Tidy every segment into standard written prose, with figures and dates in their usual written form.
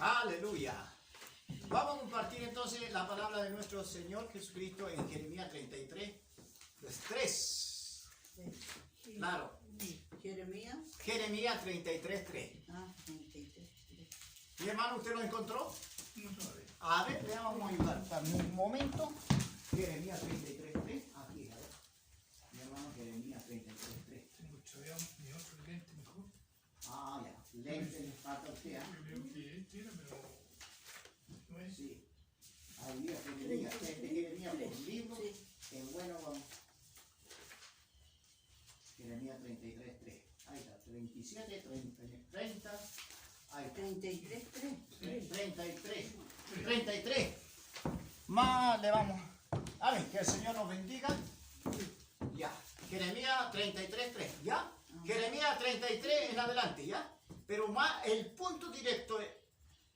Aleluya. Vamos a compartir entonces la palabra de nuestro Señor Jesucristo en Jeremías 33, 3. Claro. Jeremías 33, 3. Ah, 33. Mi hermano, ¿usted lo encontró? No sabe. A ver, le vamos a ayudar. Dame un momento. Jeremías 33, 3. Aquí, a ver. Mi hermano, Jeremías 33, 3. Tengo todavía mi otro lente mejor. Ah, ya. Lente le falta a usted, ¿ah? Yo creo que este era, pero no es. Sí. Ahí viene Jeremías. Jeremías por libro. Sí. Es bueno, vamos. Jeremías 33, 3. Ahí está. 27, 30. Ahí está. 33, 3. 33. Más le vamos. A ver, que el Señor nos bendiga. Ya. Jeremías 33, 3. ¿Ya? Jeremías 33 en adelante, ¿ya? Pero más el punto directo es,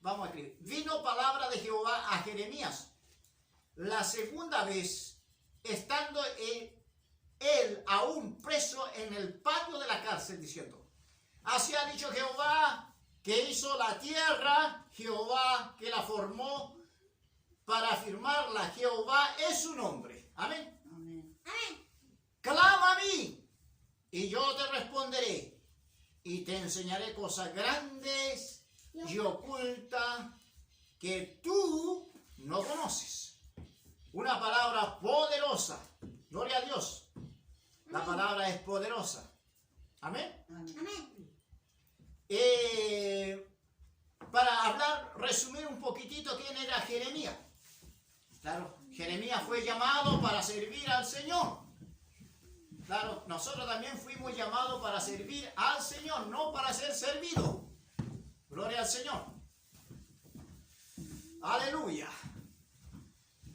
vamos a escribir. Vino palabra de Jehová a Jeremías la segunda vez, estando él aún preso en el patio de la cárcel, diciendo: así ha dicho Jehová, que hizo la tierra, Jehová que la formó para afirmarla, Jehová es su nombre. Amén. Amén. Clama a mí y yo te responderé y te enseñaré cosas grandes y ocultas que tú no conoces. Una palabra poderosa. Gloria a Dios. La palabra es poderosa. Amén. Amén. Para hablar, resumir un poquitito quién era Jeremías. Claro, Jeremías fue llamado para servir al Señor. Claro, nosotros también fuimos llamados para servir al Señor, no para ser servidos. Gloria al Señor. Aleluya.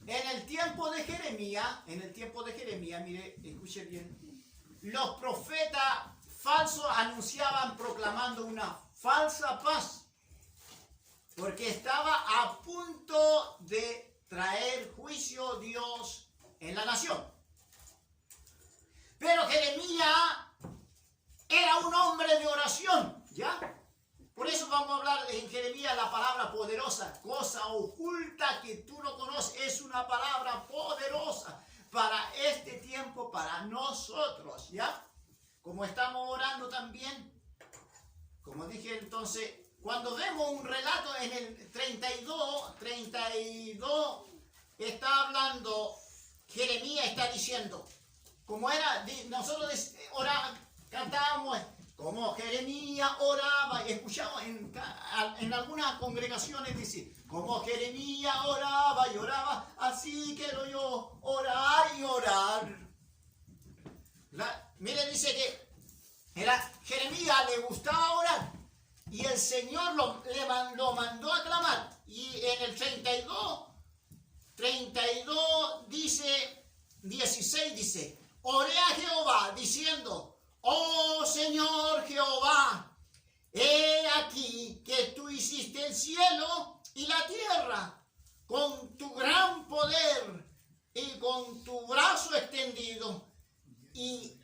En el tiempo de Jeremías, mire, escuche bien, los profetas falsos anunciaban proclamando una falsa paz, porque estaba a punto de traer juicio Dios en la nación. Pero Jeremías era un hombre de oración, ¿ya? Por eso vamos a hablar en Jeremías la palabra poderosa, cosa oculta que tú no conoces, es una palabra poderosa para este tiempo, para nosotros, ¿ya? Como estamos orando también, como dije entonces, cuando vemos un relato en el 32, está hablando, Jeremías está diciendo, como era, nosotros cantábamos, como Jeremías oraba, escuchamos en algunas congregaciones dice, como Jeremías oraba y oraba, así quiero yo orar y orar. Mire, dice que Jeremías le gustaba orar y el Señor lo mandó a clamar. Y en el 32 dice, 16 dice, oré a Jehová diciendo, oh Señor Jehová, he aquí que tú hiciste el cielo y la tierra con tu gran poder y con tu brazo extendido, y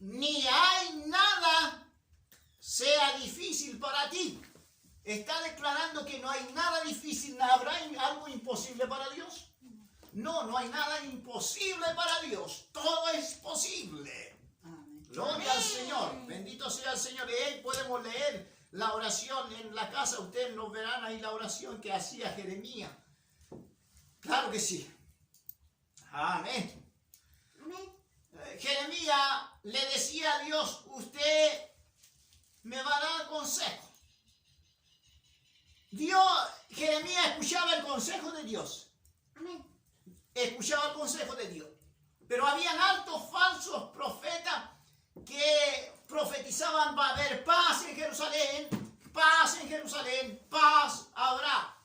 ni hay nada sea difícil para ti. Está declarando que no hay nada difícil, ¿habrá algo imposible para Dios? No, no hay nada imposible para Dios. Todo es posible. Amén. Gloria al Señor. Bendito sea el Señor. Y ahí podemos leer la oración en la casa. Ustedes lo verán ahí, la oración que hacía Jeremías. Claro que sí. Amén. Jeremías le decía a Dios, usted me va a dar consejo. Jeremías escuchaba el consejo de Dios. Amén. Escuchaba el consejo de Dios. Pero habían altos falsos profetas que profetizaban: va a haber paz en Jerusalén, paz habrá.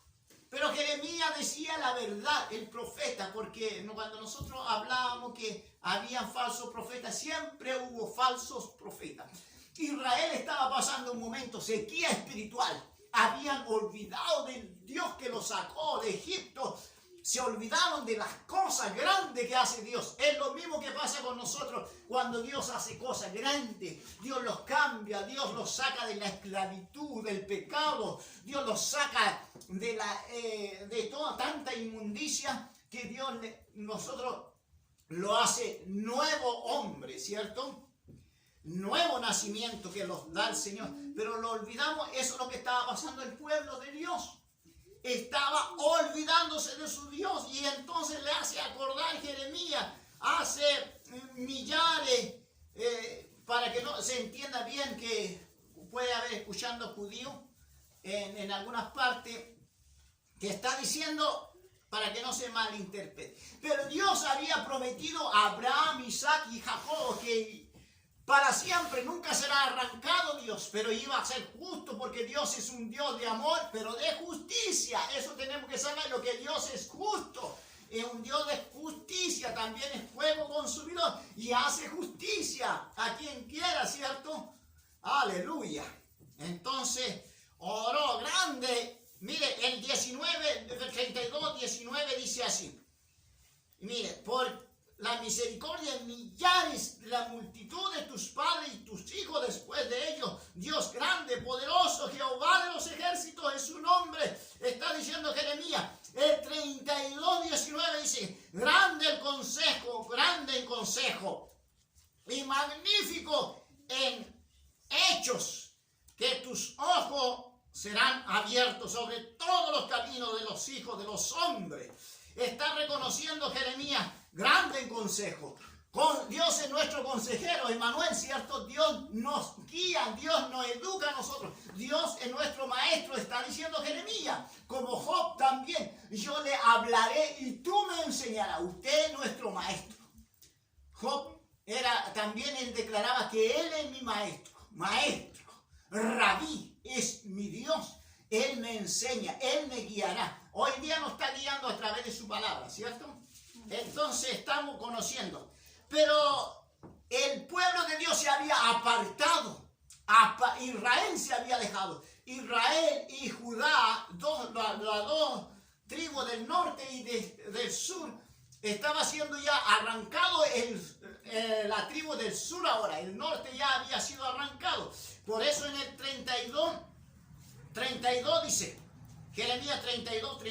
Pero Jeremías decía la verdad, el profeta, porque cuando nosotros hablábamos que habían falsos profetas, siempre hubo falsos profetas. Israel estaba pasando un momento de sequía espiritual. Habían olvidado del Dios que los sacó de Egipto. se olvidaron de las cosas grandes que hace Dios. Es lo mismo que pasa con nosotros cuando Dios hace cosas grandes. Dios los cambia, Dios los saca de la esclavitud, del pecado. Dios los saca de toda tanta inmundicia que Dios nosotros lo hace nuevo hombre, ¿cierto? Nuevo nacimiento que los da el Señor. Pero lo olvidamos, eso es lo que estaba pasando el pueblo de Dios. Estaba olvidándose de su Dios, y entonces le hace acordar Jeremías hace millares, para que no se entienda bien, que puede haber escuchando judíos en algunas partes, que está diciendo, para que no se malinterprete. Pero Dios había prometido a Abraham, Isaac y Jacob que para siempre nunca será arrancado Dios, pero iba a ser justo, porque Dios es un Dios de amor, pero de justicia. Eso tenemos que saber, lo que Dios es justo. Es un Dios de justicia, también es fuego consumidor y hace justicia a quien quiera, ¿cierto? Aleluya. Entonces, oró grande. Mire, el 32, 19 dice así. Mire, por la misericordia en millares de la multitud de tus padres y tus hijos después de ellos, Dios grande, poderoso, Jehová de los ejércitos es su nombre, está diciendo Jeremías. El 32, 19 dice, grande en consejo y magnífico en hechos, que tus ojos serán abiertos sobre todos los caminos de los hijos de los hombres. Está reconociendo Jeremías, grande en consejo. Dios es nuestro consejero, Emmanuel, ¿cierto? Dios nos guía, Dios nos educa a nosotros. Dios es nuestro maestro, está diciendo Jeremías. Como Job también, yo le hablaré y tú me enseñarás. Usted es nuestro maestro. Job también él declaraba que él es mi maestro, rabí, es mi Dios. Él me enseña, Él me guiará. Hoy día nos está guiando a través de su palabra, ¿cierto? Entonces estamos conociendo. Pero el pueblo de Dios se había apartado. Israel se había dejado. Israel y Judá, las dos tribus del norte y del sur, estaba siendo ya arrancado la tribu del sur ahora. El norte ya había sido arrancado. Por eso en el 32 dice, Jeremías 32,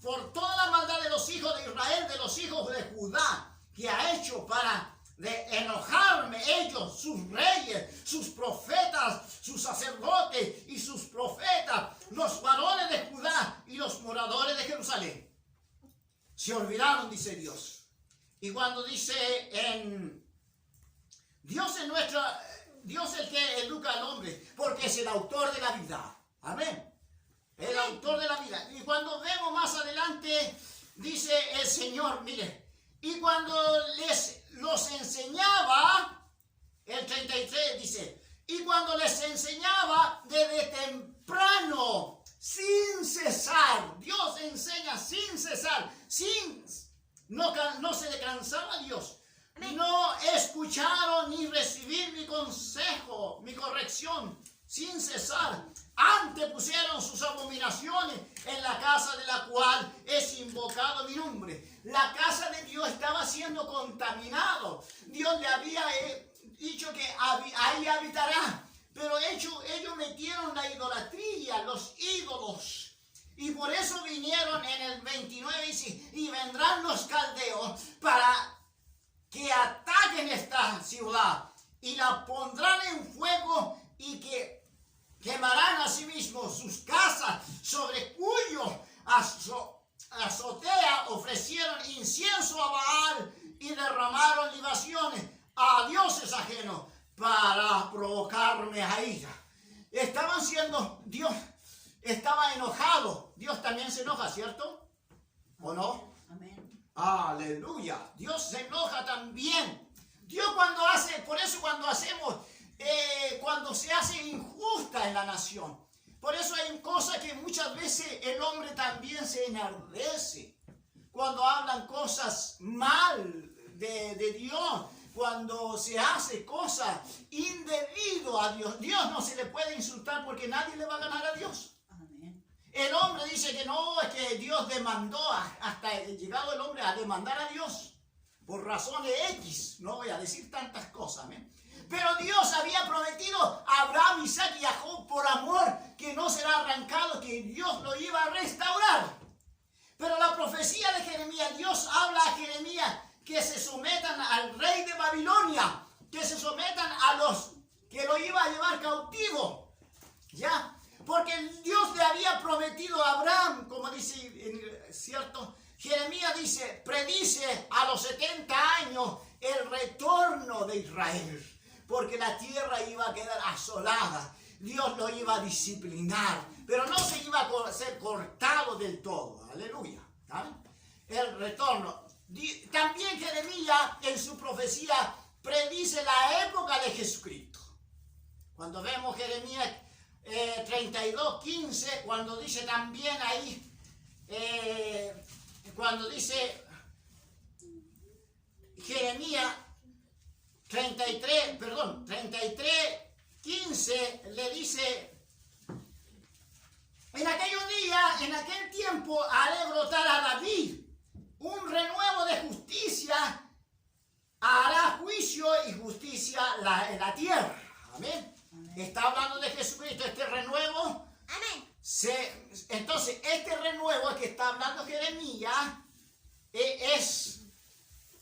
por toda la maldad de los hijos de Israel, de los hijos de Judá, que ha hecho para enojarme ellos, sus reyes, sus profetas, sus sacerdotes y sus profetas, los varones de Judá y los moradores de Jerusalén. Se olvidaron, dice Dios. Y cuando dice Dios es el que educa al hombre, porque es el autor de la vida. Amén. El autor de la vida. Y cuando vemos más adelante, dice el Señor, mire, y cuando los enseñaba, el 33 dice, y cuando les enseñaba desde temprano, sin cesar, Dios enseña sin cesar, no se cansaba Dios. No escucharon ni recibir mi consejo, mi corrección, sin cesar. Antes pusieron sus abominaciones en la casa de la cual es invocado mi nombre. La casa de Dios estaba siendo contaminado. Dios le había dicho que ahí habitará. Pero ellos metieron la idolatría, los ídolos. Y por eso vinieron en el 29 y vendrán los caldeos para que ataquen esta ciudad y la pondrán en fuego y que quemarán a sí mismos sus casas, sobre cuyo azotea ofrecieron incienso a Baal y derramaron libaciones a dioses ajenos para provocarme a ira. Dios estaba enojado. Dios también se enoja, ¿cierto? ¿O no? Amén. Aleluya. Dios se enoja también. Dios por eso cuando se hace injusta en la nación. Por eso hay cosas que muchas veces el hombre también se enardece. Cuando hablan cosas mal de Dios, cuando se hace cosas indebido a Dios. Dios no se le puede insultar porque nadie le va a ganar a Dios. Amén. El hombre dice que no, es que Dios demandó, hasta llegado el hombre a demandar a Dios por razones X. No voy a decir tantas cosas, ¿eh? Pero Dios había prometido a Abraham, Isaac y a Jacob por amor que no será arrancado, que Dios lo iba a restaurar. Pero la profecía de Jeremías, Dios habla a Jeremías que se sometan al rey de Babilonia, que se sometan a los que lo iba a llevar cautivo, ¿ya? Porque Dios le había prometido a Abraham, como dice, ¿cierto? Jeremías dice, predice a los 70 años el retorno de Israel, porque la tierra iba a quedar asolada. Dios lo iba a disciplinar, pero no se iba a ser cortado del todo. Aleluya. ¿Vale? El retorno. También Jeremías en su profecía predice la época de Jesucristo. Cuando vemos Jeremías 32:15, cuando dice también ahí, cuando dice Jeremías 33:15, le dice: en aquellos días, en aquel tiempo, haré brotar a David un renuevo de justicia, hará juicio y justicia en la tierra. Amén. Está hablando de Jesucristo, este renuevo. Amén. Entonces, este renuevo que está hablando Jeremías es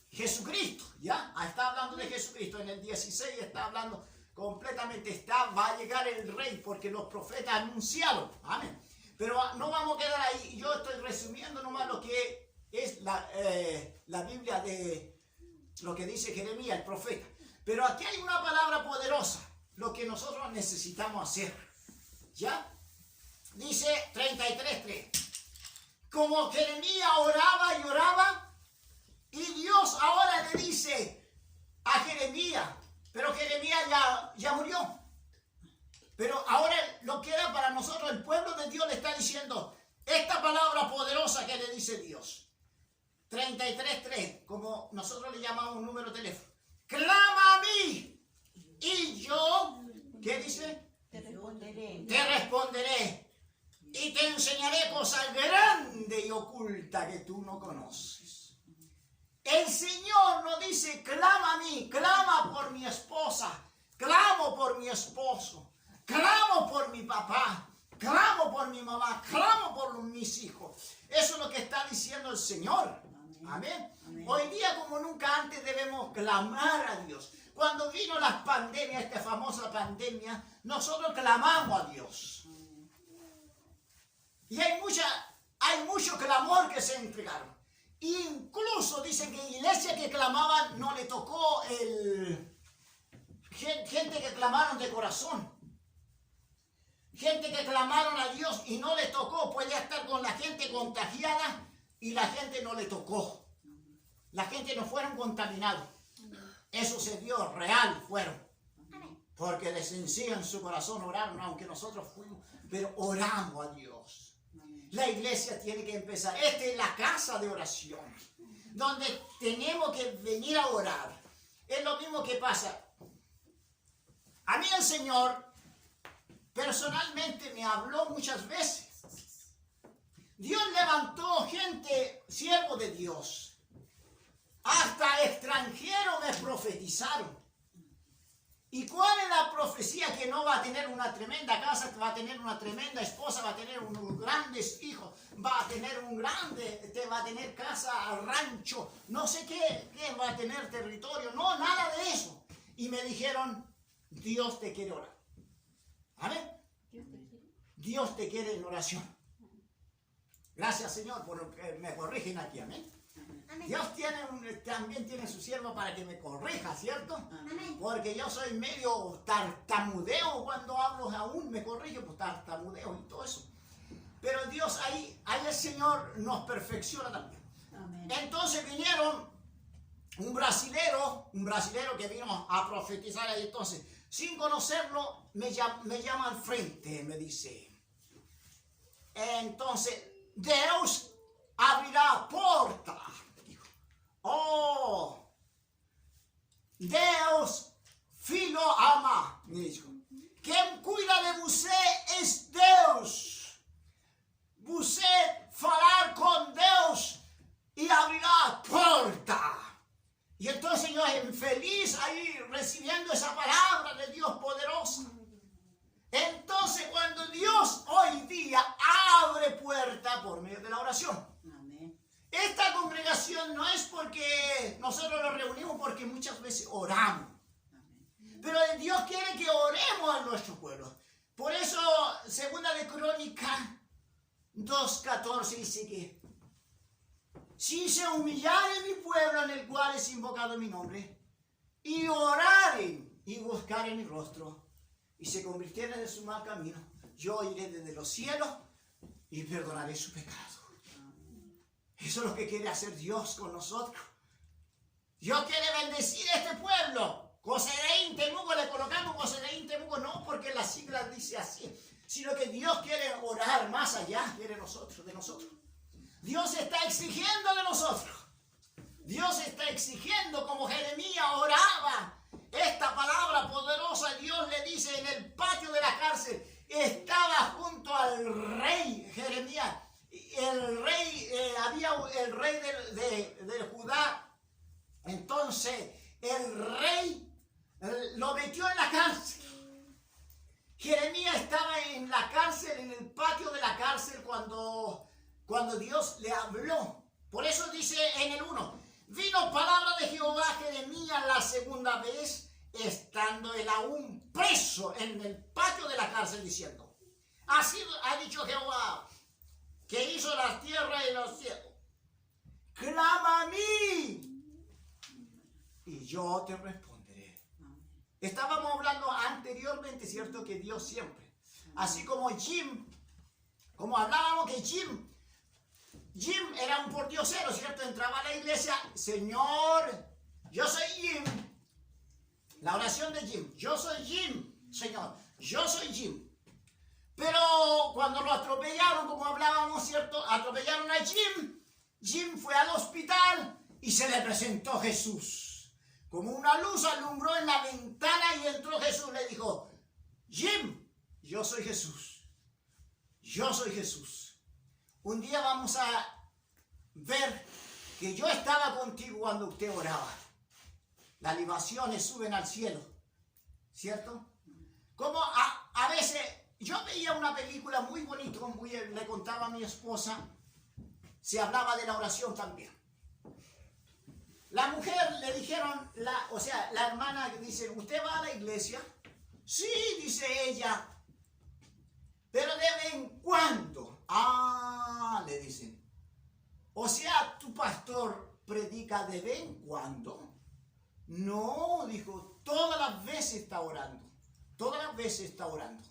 Jesucristo, ¿ya? Está hablando de Jesucristo. En el 16 está hablando completamente, va a llegar el rey, porque los profetas anunciaron. Amén. Pero no vamos a quedar ahí. Yo estoy resumiendo nomás lo que es la Biblia de lo que dice Jeremías, el profeta. Pero aquí hay una palabra poderosa, lo que nosotros necesitamos hacer, ¿ya? Dice 33:3. Como Jeremías oraba y oraba, y Dios ahora le dice a Jeremías, pero Jeremías ya murió. Pero ahora lo que era para nosotros, el pueblo de Dios le está diciendo esta palabra poderosa que le dice Dios. 33:3, como nosotros le llamamos un número de teléfono. Clama a mí y yo, ¿qué dice? Te responderé. Te responderé y te enseñaré cosas grandes y ocultas que tú no conoces. El Señor nos dice, clama a mí, clama por mi esposa, clamo por mi esposo, clamo por mi papá, clamo por mi mamá, clamo por mis hijos. Eso es lo que está diciendo el Señor. Amén. Amén. Hoy día como nunca antes debemos clamar a Dios. Cuando vino la pandemia, esta famosa pandemia, nosotros clamamos a Dios. Y hay mucho clamor que se entregaron. Incluso dicen que iglesias que clamaban no le tocó gente que clamaron de corazón. Gente que clamaron a Dios y no le tocó. Puede estar con la gente contagiada y la gente no le tocó. La gente no fueron contaminados. Eso se dio real, fueron. Porque les sencillo en su corazón oraron, aunque nosotros fuimos, pero oramos a Dios. La iglesia tiene que empezar. Esta es la casa de oración, donde tenemos que venir a orar. Es lo mismo que pasa. A mí el Señor personalmente me habló muchas veces. Dios levantó gente, siervo de Dios. Hasta extranjeros me profetizaron. ¿Y cuál es la profecía? Que no va a tener una tremenda casa, va a tener una tremenda esposa, va a tener unos grandes hijos, va a tener va a tener casa, rancho, no sé qué, va a tener territorio, no, nada de eso. Y me dijeron, Dios te quiere orar. ¿Amén? Dios te quiere en oración. Gracias, Señor, por que me corrigen aquí. Amén. Amén. Dios también tiene su siervo para que me corrija, ¿cierto? Amén. Porque yo soy medio tartamudeo cuando hablo, aún me corrijo, pues tartamudeo y todo eso. Pero Dios ahí el Señor nos perfecciona también. Amén. Entonces vinieron un brasilero que vino a profetizar ahí. Entonces, sin conocerlo, me llama al frente, me dice. Entonces, Dios abrirá puerta. Oh, Deus filho ama, me dijo. Quien cuida de você es Deus. 2:14 dice que si se humillare mi pueblo en el cual es invocado mi nombre, y oraren y buscaren mi rostro, y se convirtieren de su mal camino, yo iré desde los cielos y perdonaré su pecado. Eso es lo que quiere hacer Dios con nosotros. Dios quiere bendecir a este pueblo. Cosedeín Temuco, le colocamos Cosedeín Temuco, no porque la sigla dice así, sino que Dios quiere orar más allá, quiere de nosotros. Dios está exigiendo de nosotros. Dios está exigiendo, como Jeremías oraba. Esta palabra poderosa, Dios le dice en el patio de la cárcel, estaba junto al rey Jeremías. El rey, había el rey de Judá. Entonces, el rey lo metió en la cárcel. Jeremías estaba en la cárcel, en el patio de la cárcel, cuando Dios le habló. Por eso dice en el 1, vino palabra de Jehová a Jeremías la segunda vez, estando él aún preso en el patio de la cárcel, diciendo, así ha dicho Jehová, que hizo la tierra y los cielos, clama a mí, y yo te responderé. Estábamos hablando anteriormente, ¿cierto? Que Dios siempre, así como hablábamos que Jim era un pordiosero, ¿cierto? Entraba a la iglesia, Señor, yo soy Jim. La oración de Jim, yo soy Jim, Señor, yo soy Jim. Pero cuando lo atropellaron, como hablábamos, ¿cierto? Atropellaron a Jim fue al hospital y se le presentó Jesús. Como una luz alumbró en la ventana y entró Jesús, le dijo, Jim, yo soy Jesús. Yo soy Jesús. Un día vamos a ver que yo estaba contigo cuando usted oraba. Las libaciones suben al cielo, ¿cierto? Como a veces, yo veía una película muy bonita, le contaba a mi esposa, se hablaba de la oración también. La mujer le dijeron, la hermana dice, ¿usted va a la iglesia? Sí, dice ella, pero de vez en cuando. Le dicen, o sea, tu pastor predica de vez en cuando. No, dijo, todas las veces está orando, todas las veces está orando.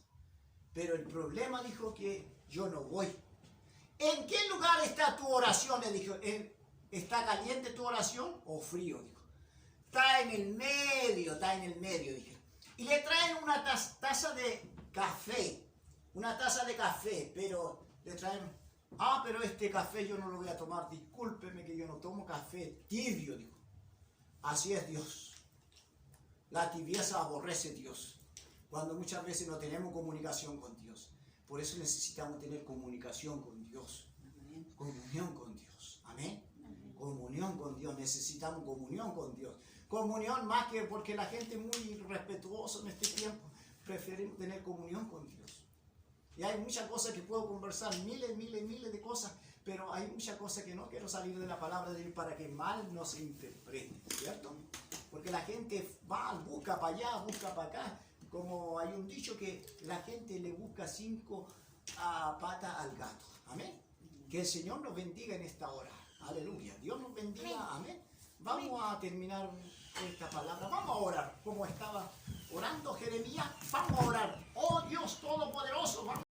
Pero el problema, dijo, que yo no voy. ¿En qué lugar está tu oración? Le dijo, ¿está caliente tu oración o frío? Dijo, está en el medio, dije. Y le traen una taza de café, pero le traen, pero este café yo no lo voy a tomar, discúlpeme que yo no tomo café tibio, dijo. Así es Dios. La tibieza aborrece Dios, cuando muchas veces no tenemos comunicación con Dios. Por eso necesitamos tener comunicación con Dios, comunión con Dios, amén. Comunión con Dios, necesitamos comunión con Dios. Comunión más que porque la gente es muy respetuosa en este tiempo, prefieren tener comunión con Dios. Y hay muchas cosas que puedo conversar, miles de cosas, pero hay muchas cosas que no quiero salir de la palabra de Dios para que mal no se interprete, ¿cierto? Porque la gente busca para allá, busca para acá. Como hay un dicho que la gente le busca 5 patas al gato. Amén. Que el Señor nos bendiga en esta hora. Aleluya. Dios nos bendiga. Amén. Vamos a terminar esta palabra. Vamos a orar como estaba orando Jeremías. Vamos a orar. Oh Dios Todopoderoso. Vamos